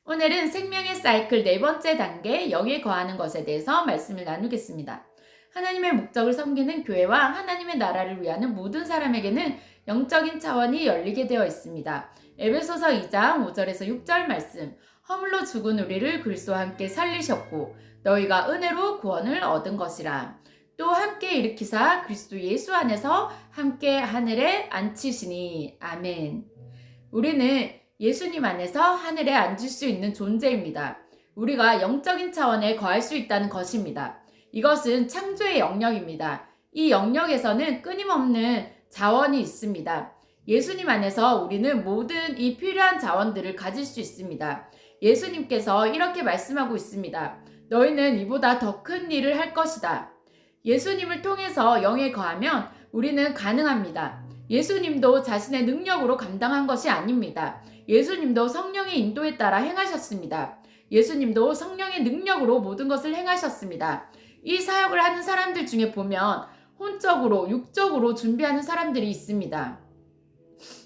오늘은 생명의 사이클 네 번째 단계 영에 거하는 것에 대해서 말씀을 나누겠습니다. 하나님의 목적을 섬기는 교회와 하나님의 나라를 위하는 모든 사람에게는 영적인 차원이 열리게 되어 있습니다. 에베소서 2장 5절에서 6절 말씀. 허물로 죽은 우리를 그리스도와 함께 살리셨고 너희가 은혜로 구원을 얻은 것이라. 또 함께 일으키사 그리스도 예수 안에서 함께 하늘에 앉히시니. 아멘. 우리는 예수님 안에서 하늘에 앉을 수 있는 존재입니다. 우리가 영적인 차원에 거할 수 있다는 것입니다. 이것은 창조의 영역입니다. 이 영역에서는 끊임없는 자원이 있습니다. 예수님 안에서 우리는 모든 이 필요한 자원들을 가질 수 있습니다. 예수님께서 이렇게 말씀하고 있습니다. 너희는 이보다 더 큰 일을 할 것이다. 예수님을 통해서 영에 거하면 우리는 가능합니다. 예수님도 자신의 능력으로 감당한 것이 아닙니다. 예수님도 성령의 인도에 따라 행하셨습니다. 예수님도 성령의 능력으로 모든 것을 행하셨습니다. 이 사역을 하는 사람들 중에 보면 혼적으로, 육적으로 준비하는 사람들이 있습니다.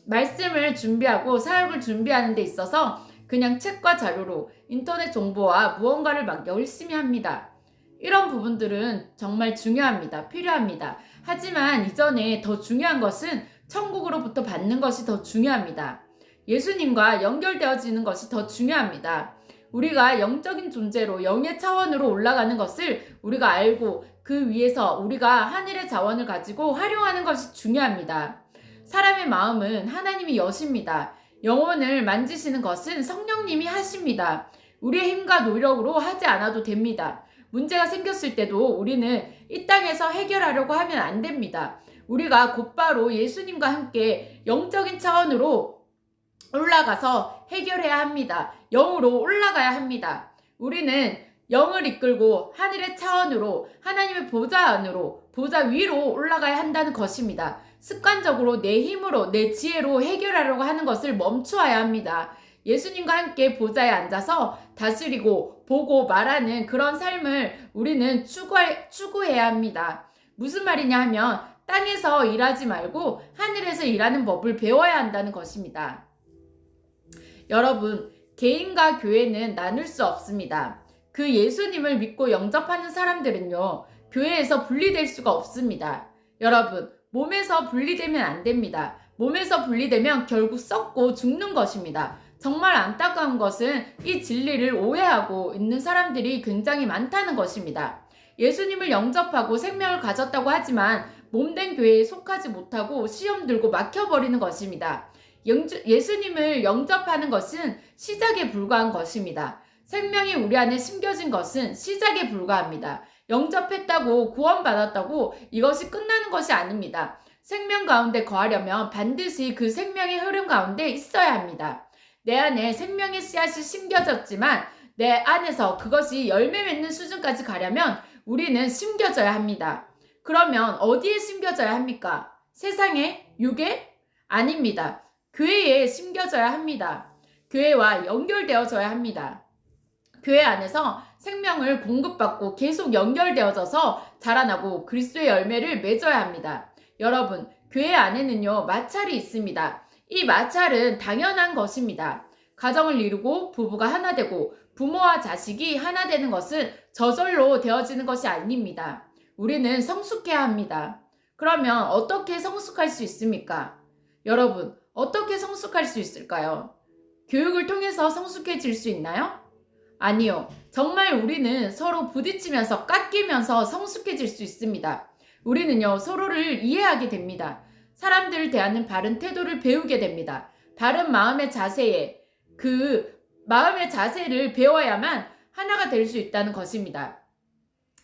말씀을 준비하고 사역을 준비하는 데 있어서 그냥 책과 자료로 인터넷 정보와 무언가를 막 열심히 합니다. 이런 부분들은 정말 중요합니다. 필요합니다. 하지만 이전에 더 중요한 것은 천국으로부터 받는 것이 더 중요합니다. 예수님과 연결되어지는 것이 더 중요합니다. 우리가 영적인 존재로 영의 차원으로 올라가는 것을 우리가 알고 그 위에서 우리가 하늘의 자원을 가지고 활용하는 것이 중요합니다. 사람의 마음은 하나님이 여십니다. 영혼을 만지시는 것은 성령님이 하십니다. 우리의 힘과 노력으로 하지 않아도 됩니다. 문제가 생겼을 때도 우리는 이 땅에서 해결하려고 하면 안 됩니다. 우리가 곧바로 예수님과 함께 영적인 차원으로 올라가서 해결해야 합니다. 영으로 올라가야 합니다. 우리는 영을 이끌고 하늘의 차원으로 하나님의 보좌 안으로 보좌 위로 올라가야 한다는 것입니다. 습관적으로 내 힘으로 내 지혜로 해결하려고 하는 것을 멈추어야 합니다. 예수님과 함께 보좌에 앉아서 다스리고 보고 말하는 그런 삶을 우리는 추구해야 합니다. 무슨 말이냐 하면 땅에서 일하지 말고 하늘에서 일하는 법을 배워야 한다는 것입니다. 여러분, 개인과 교회는 나눌 수 없습니다. 그 예수님을 믿고 영접하는 사람들은요, 교회에서 분리될 수가 없습니다. 여러분, 몸에서 분리되면 안 됩니다. 몸에서 분리되면 결국 썩고 죽는 것입니다. 정말 안타까운 것은 이 진리를 오해하고 있는 사람들이 굉장히 많다는 것입니다. 예수님을 영접하고 생명을 가졌다고 하지만 몸된 교회에 속하지 못하고 시험 들고 막혀버리는 것입니다. 예수님을 영접하는 것은 시작에 불과한 것입니다. 생명이 우리 안에 심겨진 것은 시작에 불과합니다. 영접했다고 구원받았다고 이것이 끝나는 것이 아닙니다. 생명 가운데 거하려면 반드시 그 생명의 흐름 가운데 있어야 합니다. 내 안에 생명의 씨앗이 심겨졌지만 내 안에서 그것이 열매 맺는 수준까지 가려면 우리는 심겨져야 합니다. 그러면 어디에 심겨져야 합니까? 세상에? 육에? 아닙니다. 교회에 심겨져야 합니다. 교회와 연결되어져야 합니다. 교회 안에서 생명을 공급받고 계속 연결되어져서 자라나고 그리스도의 열매를 맺어야 합니다. 여러분, 교회 안에는요, 마찰이 있습니다. 이 마찰은 당연한 것입니다. 가정을 이루고 부부가 하나 되고 부모와 자식이 하나 되는 것은 저절로 되어지는 것이 아닙니다. 우리는 성숙해야 합니다. 그러면 어떻게 성숙할 수 있습니까? 여러분, 어떻게 성숙할 수 있을까요? 교육을 통해서 성숙해질 수 있나요? 아니요. 정말 우리는 서로 부딪히면서 깎이면서 성숙해질 수 있습니다. 우리는요, 서로를 이해하게 됩니다. 사람들을 대하는 바른 태도를 배우게 됩니다. 바른 마음의 자세에 그 마음의 자세를 배워야만 하나가 될 수 있다는 것입니다.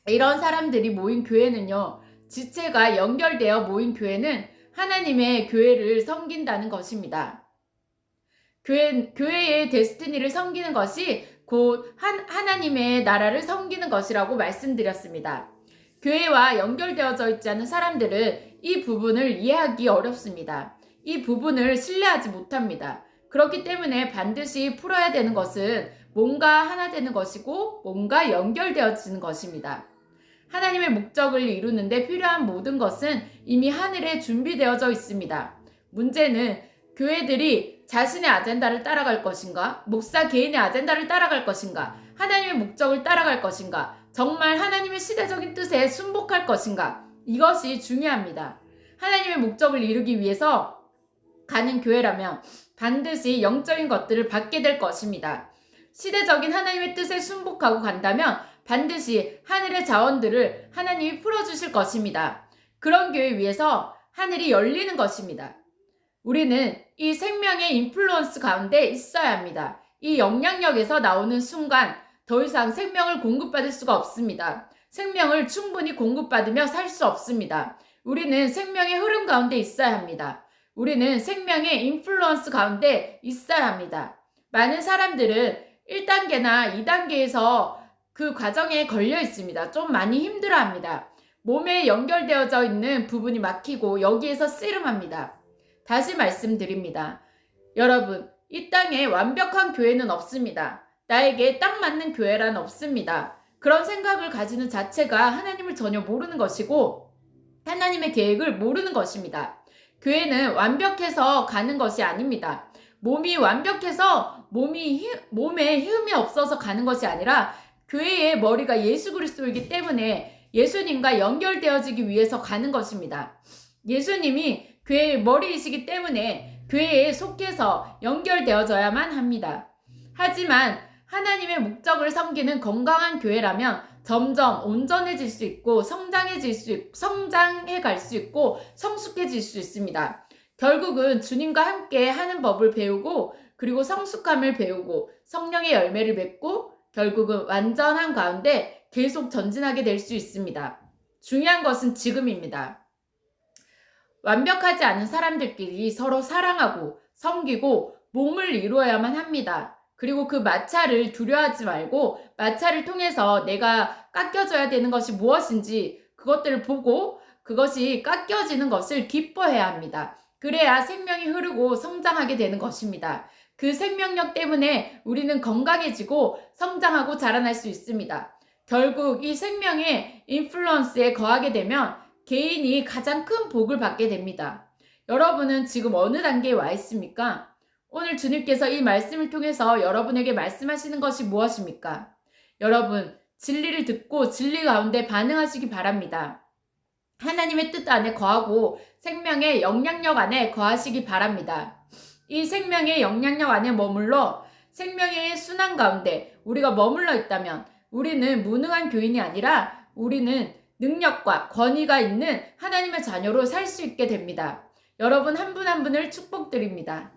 이런 사람들이 모인 교회는요, 지체가 연결되어 모인 교회는 하나님의 교회를 섬긴다는 것입니다. 교회의 데스티니를 섬기는 것이 곧 하나님의 나라를 섬기는 것이라고 말씀드렸습니다. 교회와 연결되어져 있지 않은 사람들은 이 부분을 이해하기 어렵습니다. 이 부분을 신뢰하지 못합니다. 그렇기 때문에 반드시 풀어야 되는 것은 뭔가 하나 되는 것이고 뭔가 연결되어지는 것입니다. 하나님의 목적을 이루는 데 필요한 모든 것은 이미 하늘에 준비되어져 있습니다. 문제는 교회들이 자신의 아젠다를 따라갈 것인가? 목사 개인의 아젠다를 따라갈 것인가? 하나님의 목적을 따라갈 것인가? 정말 하나님의 시대적인 뜻에 순복할 것인가? 이것이 중요합니다. 하나님의 목적을 이루기 위해서 가는 교회라면 반드시 영적인 것들을 받게 될 것입니다. 시대적인 하나님의 뜻에 순복하고 간다면 반드시 하늘의 자원들을 하나님이 풀어주실 것입니다. 그런 교회 위해서 하늘이 열리는 것입니다. 우리는 이 생명의 인플루언스 가운데 있어야 합니다. 이 영향력에서 나오는 순간 더 이상 생명을 공급받을 수가 없습니다. 생명을 충분히 공급받으며 살 수 없습니다. 우리는 생명의 흐름 가운데 있어야 합니다. 우리는 생명의 인플루언스 가운데 있어야 합니다. 많은 사람들은 1단계나 2단계에서 그 과정에 걸려 있습니다. 좀 많이 힘들어합니다. 몸에 연결되어져 있는 부분이 막히고 여기에서 씨름합니다. 다시 말씀드립니다. 여러분, 이 땅에 완벽한 교회는 없습니다. 나에게 딱 맞는 교회란 없습니다. 그런 생각을 가지는 자체가 하나님을 전혀 모르는 것이고 하나님의 계획을 모르는 것입니다. 교회는 완벽해서 가는 것이 아닙니다. 몸이 완벽해서 몸에 흠이 없어서 가는 것이 아니라 교회의 머리가 예수 그리스도이기 때문에 예수님과 연결되어지기 위해서 가는 것입니다. 예수님이 교회의 머리이시기 때문에 교회에 속해서 연결되어져야만 합니다. 하지만 하나님의 목적을 섬기는 건강한 교회라면 점점 온전해질 수 있고 성장해 갈 수 있고 성숙해질 수 있습니다. 결국은 주님과 함께 하는 법을 배우고 그리고 성숙함을 배우고 성령의 열매를 맺고 결국은 완전한 가운데 계속 전진하게 될 수 있습니다. 중요한 것은 지금입니다. 완벽하지 않은 사람들끼리 서로 사랑하고 섬기고 몸을 이루어야만 합니다. 그리고 그 마찰을 두려워하지 말고 마찰을 통해서 내가 깎여져야 되는 것이 무엇인지 그것들을 보고 그것이 깎여지는 것을 기뻐해야 합니다. 그래야 생명이 흐르고 성장하게 되는 것입니다. 그 생명력 때문에 우리는 건강해지고 성장하고 자라날 수 있습니다. 결국 이 생명의 인플루언스에 거하게 되면 개인이 가장 큰 복을 받게 됩니다. 여러분은 지금 어느 단계에 와 있습니까? 오늘 주님께서 이 말씀을 통해서 여러분에게 말씀하시는 것이 무엇입니까? 여러분, 진리를 듣고 진리 가운데 반응하시기 바랍니다. 하나님의 뜻 안에 거하고 생명의 영향력 안에 거하시기 바랍니다. 이 생명의 영향력 안에 머물러 생명의 순환 가운데 우리가 머물러 있다면 우리는 무능한 교인이 아니라 우리는 능력과 권위가 있는 하나님의 자녀로 살 수 있게 됩니다. 여러분 한 분 한 분을 축복드립니다.